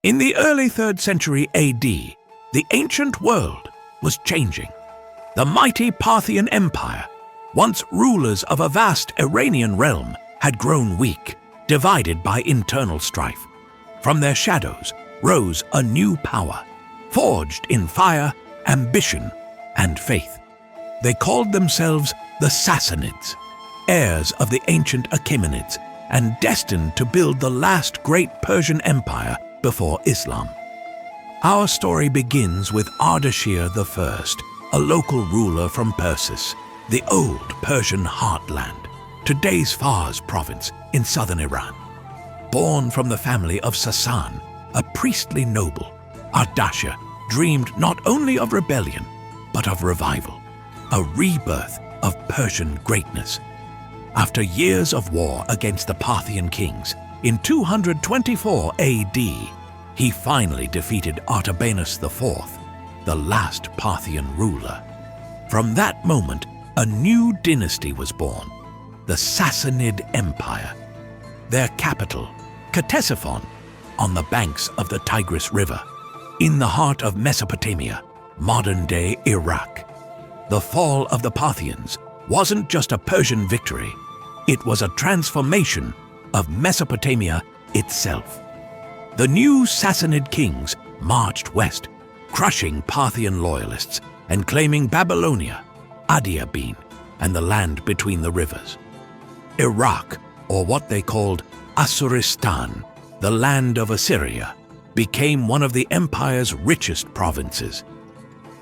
In the early 3rd century AD, the ancient world was changing. The mighty Parthian Empire, once rulers of a vast Iranian realm, had grown weak, divided by internal strife. From their shadows rose a new power, forged in fire, ambition, and faith. They called themselves the Sassanids, heirs of the ancient Achaemenids, and destined to build the last great Persian empire before Islam. Our story begins with Ardashir I, a local ruler from Persis, the old Persian heartland, today's Fars province in southern Iran. Born from the family of Sassan, a priestly noble, Ardashir dreamed not only of rebellion, but of revival, a rebirth of Persian greatness. After years of war against the Parthian kings, in 224 AD, he finally defeated Artabanus IV, the last Parthian ruler. From that moment, a new dynasty was born, the Sassanid Empire. Their capital, Ctesiphon, on the banks of the Tigris River, in the heart of Mesopotamia, modern-day Iraq. The fall of the Parthians wasn't just a Persian victory, it was a transformation of Mesopotamia itself. The new Sassanid kings marched west, crushing Parthian loyalists and claiming Babylonia, Adiabene, and the land between the rivers. Iraq, or what they called Asōristān, the land of Assyria, became one of the empire's richest provinces.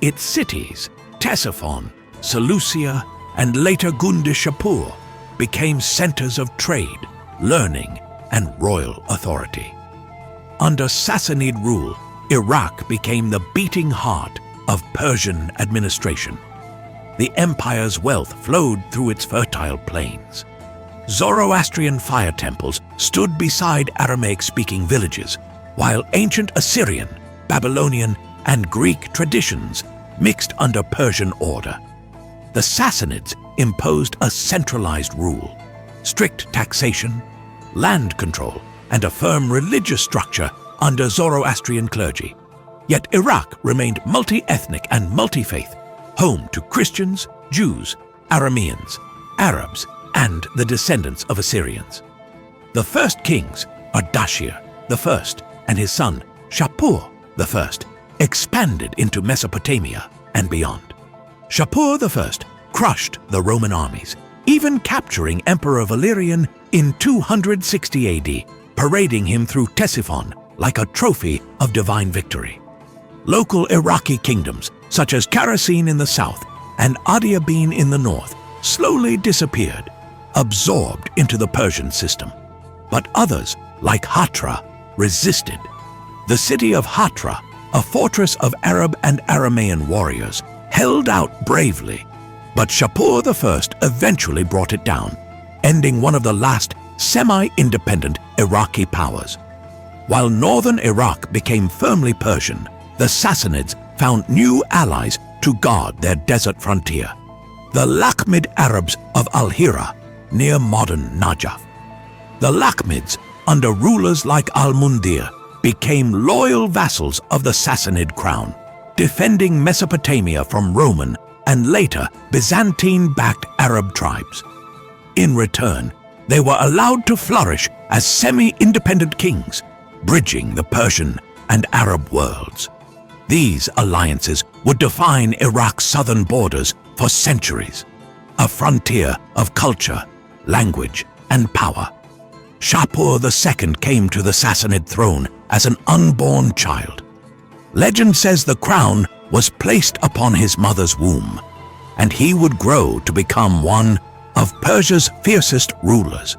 Its cities, Ctesiphon, Seleucia, and later Shapur, became centers of trade, learning, and royal authority. Under Sassanid rule, Iraq became the beating heart of Persian administration. The empire's wealth flowed through its fertile plains. Zoroastrian fire temples stood beside Aramaic-speaking villages, while ancient Assyrian, Babylonian, and Greek traditions mixed under Persian order. The Sassanids imposed a centralized rule, strict taxation, land control, and a firm religious structure under Zoroastrian clergy. Yet Iraq remained multi-ethnic and multi-faith, home to Christians, Jews, Arameans, Arabs, and the descendants of Assyrians. The first kings, Ardashir I and his son, Shapur I, expanded into Mesopotamia and beyond. Shapur I crushed the Roman armies, even capturing Emperor Valerian in 260 AD, parading him through Ctesiphon like a trophy of divine victory. Local Iraqi kingdoms, such as Kharasin in the south and Adiabene in the north, slowly disappeared, absorbed into the Persian system. But others, like Hatra, resisted. The city of Hatra, a fortress of Arab and Aramaean warriors, held out bravely. But Shapur I eventually brought it down, ending one of the last semi-independent Iraqi powers. While northern Iraq became firmly Persian, the Sassanids found new allies to guard their desert frontier. The Lakhmid Arabs of Al-Hira, near modern Najaf. The Lakhmids, under rulers like Al-Mundir, became loyal vassals of the Sassanid crown, defending Mesopotamia from Roman and later Byzantine-backed Arab tribes. In return, they were allowed to flourish as semi-independent kings, bridging the Persian and Arab worlds. These alliances would define Iraq's southern borders for centuries, a frontier of culture, language, and power. Shapur II came to the Sassanid throne as an unborn child. Legend says the crown was placed upon his mother's womb, and he would grow to become one of Persia's fiercest rulers.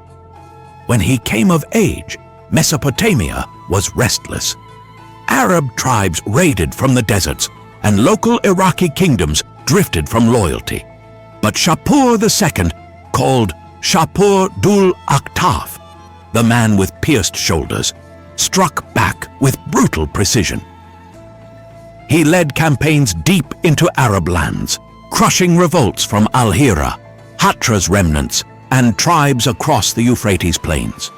When he came of age, Mesopotamia was restless. Arab tribes raided from the deserts, and local Iraqi kingdoms drifted from loyalty. But Shapur II, called Shapur Dul Aktaf, the man with pierced shoulders, struck back with brutal precision. He led campaigns deep into Arab lands, crushing revolts from Al-Hira, Hatra's remnants, and tribes across the Euphrates plains.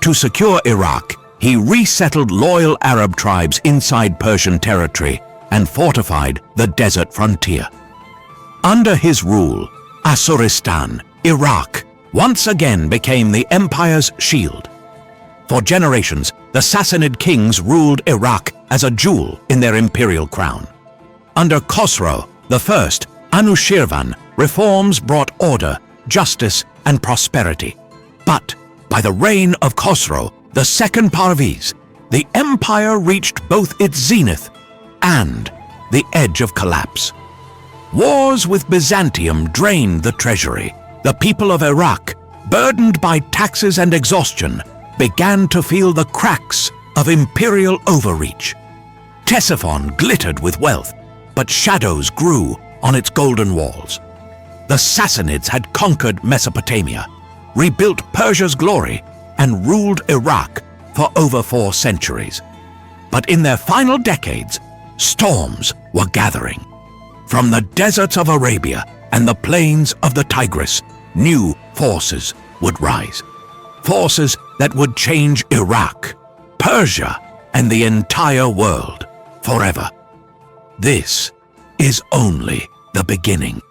To secure Iraq, he resettled loyal Arab tribes inside Persian territory and fortified the desert frontier. Under his rule, Asōristān, Iraq, once again became the empire's shield. For generations, the Sassanid kings ruled Iraq as a jewel in their imperial crown. Under Khosrow I, Anushirvan, reforms brought order, justice, and prosperity. But by the reign of Khosrow II Parviz, the empire reached both its zenith and the edge of collapse. Wars with Byzantium drained the treasury. The people of Iraq, burdened by taxes and exhaustion, began to feel the cracks of imperial overreach. Ctesiphon glittered with wealth, but shadows grew on its golden walls. The Sassanids had conquered Mesopotamia, rebuilt Persia's glory, and ruled Iraq for over 4 centuries. But in their final decades, storms were gathering. From the deserts of Arabia and the plains of the Tigris, new forces would rise. Forces that would change Iraq, Persia, and the entire world forever. This is only the beginning.